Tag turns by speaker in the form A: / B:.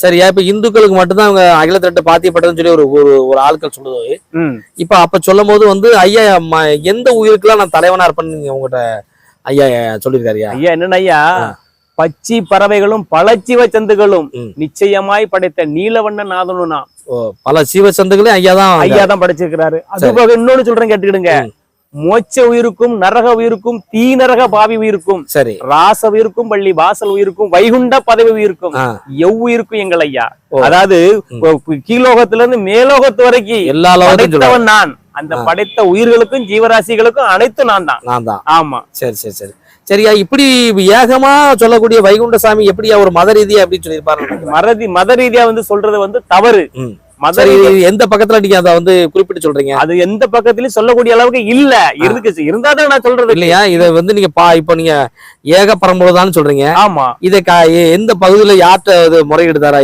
A: சரியா? இப்ப இந்துக்களுக்கு மட்டும்தான் அவங்க அகில திரட்டு பாத்தியப்பட்டதுன்னு சொல்லி ஒரு ஒரு ஒரு ஆட்கள் சொல்லுது. இப்ப அப்ப சொல்லும் போது வந்து ஐயா எந்த உயிருக்கெல்லாம் நான் தலைவனா இருப்பேன்னு நீங்க உங்ககிட்ட ஐயா சொல்லியிருக்காருயா?
B: ஐயா என்னன்னா ஐயா, பச்சி பறவைகளும் பல சந்துகளும் நிச்சயமாய் படைத்த நீலவண்ண நாதனும்
A: பல சீவசந்துகளையும் ஐயா தான்
B: படைச்சிருக்கிறாரு. அது போக இன்னொன்னு சொல்றேன் கேட்டுக்கிடுங்க. மோட்ச உயிருக்கும் நரக உயிருக்கும் தீநரக பாவி உயிருக்கும் சரி ராச உயிருக்கும் பள்ளி வாசல் உயிருக்கும் வைகுண்ட பதவி உயிருக்கும் எவ்வுயிருக்கும் எங்கள் ஐயா. அதாவது கீழோகத்துல இருந்து மேலோகத்து வரைக்கும் எல்லா லோகத்தவன் நான். அந்த படைத்த உயிர்களுக்கும் ஜீவராசிகளுக்கும் அனைத்தும் நான் தான். ஆமா.
A: சரி சரி சரி சரியா. இப்படி ஏகமா சொல்லக்கூடிய வைகுண்ட சாமி எப்படியா ஒரு மத ரீதியா அப்படின்னு சொல்லியிருப்பாரு?
B: மத ரீதியா வந்து சொல்றது வந்து தவறு.
A: எந்த பக்கத்துல நீங்க அதை வந்து குறிப்பிட்டு சொல்றீங்க?
B: அது எந்த பக்கத்திலயும் சொல்லக்கூடிய அளவுக்கு இல்ல இருக்கு. இருந்தாதான் நான் சொல்றது
A: இல்லையா? இதை வந்து நீங்க இப்ப நீங்க ஏக பரம்பரைதான் சொல்றீங்க.
B: ஆமா.
A: இதை எந்த பகுதியில யார்கிட்ட முறையிடுதாரா?